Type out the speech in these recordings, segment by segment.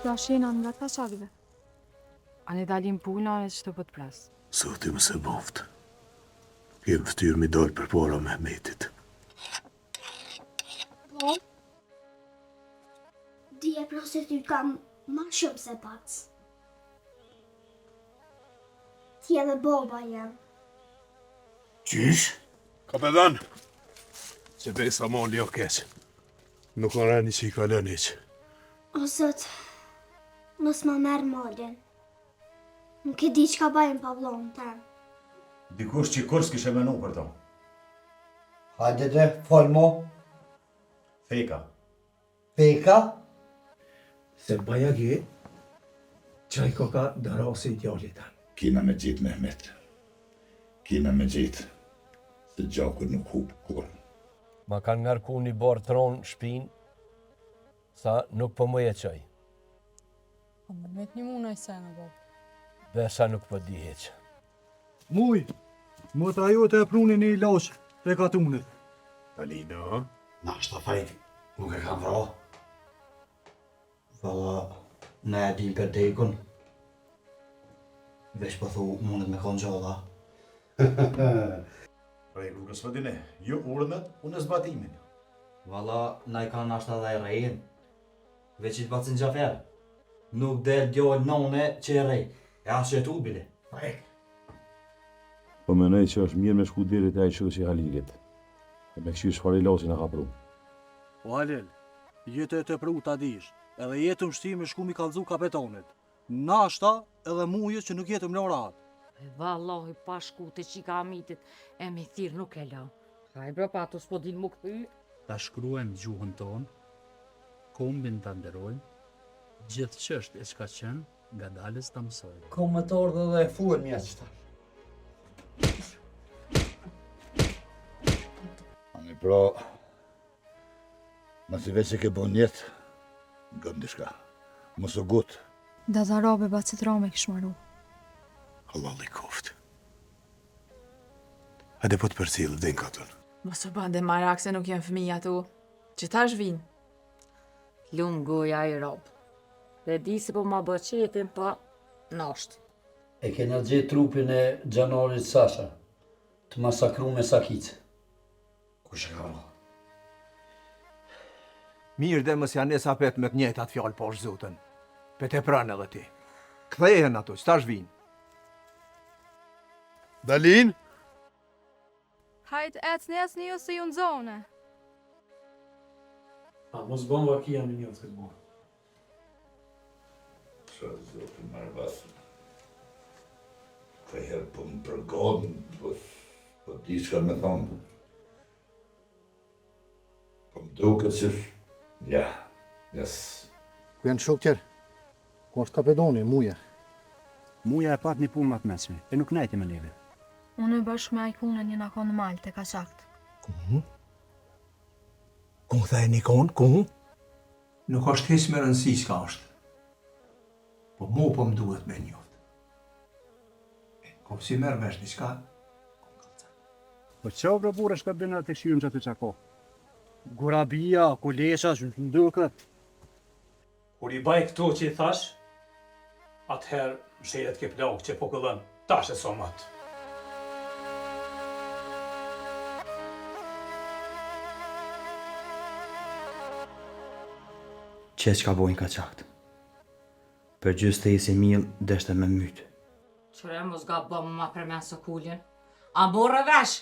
Flashin nga kaçakve. Ani dalim puna e çto po të plas. Zoti më se boft. Kem ftyrë mi dal për para Mehmetit. Po? Dje prostitut kam ma shumë se pac. Ti edhe baba jam. Qysh? Kapetan, që besa mali o keq. Nuk në reni që i kalën iq. O zot, mos ma merë malin. Nuk e di që ka bajnë pa vlonë tem. Dikush që kur s'kishe menu për to. Hajde dhe, fol mo. Feka. Feka? Se bajagi, qaj koka dërasi i djallit tanë. Kina me gjitë Mehmet. Kina me gjitë. Se gjaku nuk hub kur. Ma kanë ngarku një barë tronë shpin, sa nuk po më jeqoj. Po më met një munaj se në bab. Besa nuk po di heq. Muj, motra jote e prunin një ilash të katunit. Talino? Na shta fajt, nuk e kam vra. Valla, ne e dim për dekun. Vesh po thu mundet me konë gjalla. Prej rrugës vëdine, jo urnët, unë zbatimin. Valla, na i kanë ashta dhe e rejin. Veç i të bacin gjafer. Nuk del djojnë none që e rej. E asë që e tu bile. Po menoj që është mirë me shku deri te ai që i Halilit. E me këshirë shfar ilaçin e ka pru. O Halil, jetë e të pru ta dish, edhe jetëm shti me shku mi kalzu kapetonit. Nashta edhe muje që nuk jetëm në rahat. Vallahi pa shkute që ka amitit, e me thirë nuk e la. Haj bro, pa ato s'po din mu këthy. Ta shkruajmë gjuhën tonë, kombin ta nderojmë, gjithë çështje e çka qenë, nga dalës ta mësojmë. Kometar dhe fuën mja qëta. Ani pra, nësi veç e ke bon jetë, gëm dishka. Mos o gut, Da zarabe bacit rame kish maru. Allah i koft. Hajde po të përcilë, din katun. Mos u bande marak se nuk janë fëmija tu. Që tash vinë. Lumë goja i robë. Dhe di se po ma bëqetin, pa nashtë. E kena gjithë trupin e gjanarit Sasha, të masakru me sakicë. Kush e ka vra? Mirë dhe mës janë nesa pet me të njëjtat fjallë poshtë zotën. Pet e pranë edhe ti. Kthehen ato, që tash vinë. Dalin? Hajt ecni jo se ju në zone. A mos bon vakia me një të bon. Sa zotë marrë basë. Ka herë po më përgodën, po di që ka me thonë. Po më duke që... Ja, jes. Ku janë shok tjerë? Ku është kapedoni, muja? Muja e pat një punë më të mesme, e nuk najti me neve. Unë e bashkë me ajkunën një nakon malë të kaçakt. Ku? Ku më thaj një konë, ku? Nuk është hisë me rëndësi s'ka është. Po mu po më duhet me njoftë. Ko si merë vesh një s'ka? Po qo bro bure shka bëna të shirëm që të qako? Gurabia, kulesha, që në ndërkët. Kur i baj këto që i thash, atëherë mshelet ke plak që po këllën, tash e somat. Qe që ka bojnë ka qaktë. Për gjysë të isi milë, deshte me mytë. Qëre mos ga bëmë ma përmen së kullin. A morë vesh!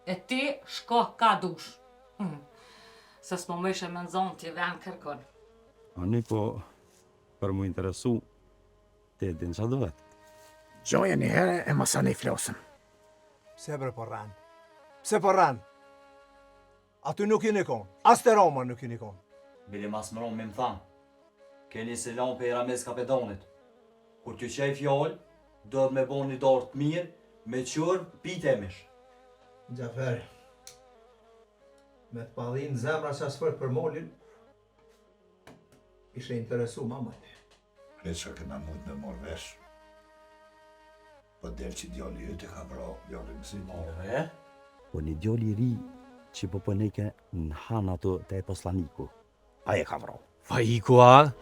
E ti shko ka dush. Se s'mo më ishe me nëzonë t'i venë kërkon. Ani po, për mu interesu, te din qa duhet. Gjoja një herë e masani flosëm. Pse bre po rranë? Pse po rranë? Aty nuk i një konë, as të Roma nuk i një konë. Bili mas më ronë me më thanë. Keni se lanë për Erames kapedonit. Kur t'ju qej fjallë, do të me bon një dorë të mirë, me qërë pite emish. Gjaferi, me të padhin zemra që asë për molin, ishe interesu ma mëjtë. Reqa këna mund me morë vesh. Po del që djalli jëtë ka vra, djalli mësi morë. Po një djali i ri që po pëneke në hanë ato të e poslaniku. A e ka vra. Fa iku a?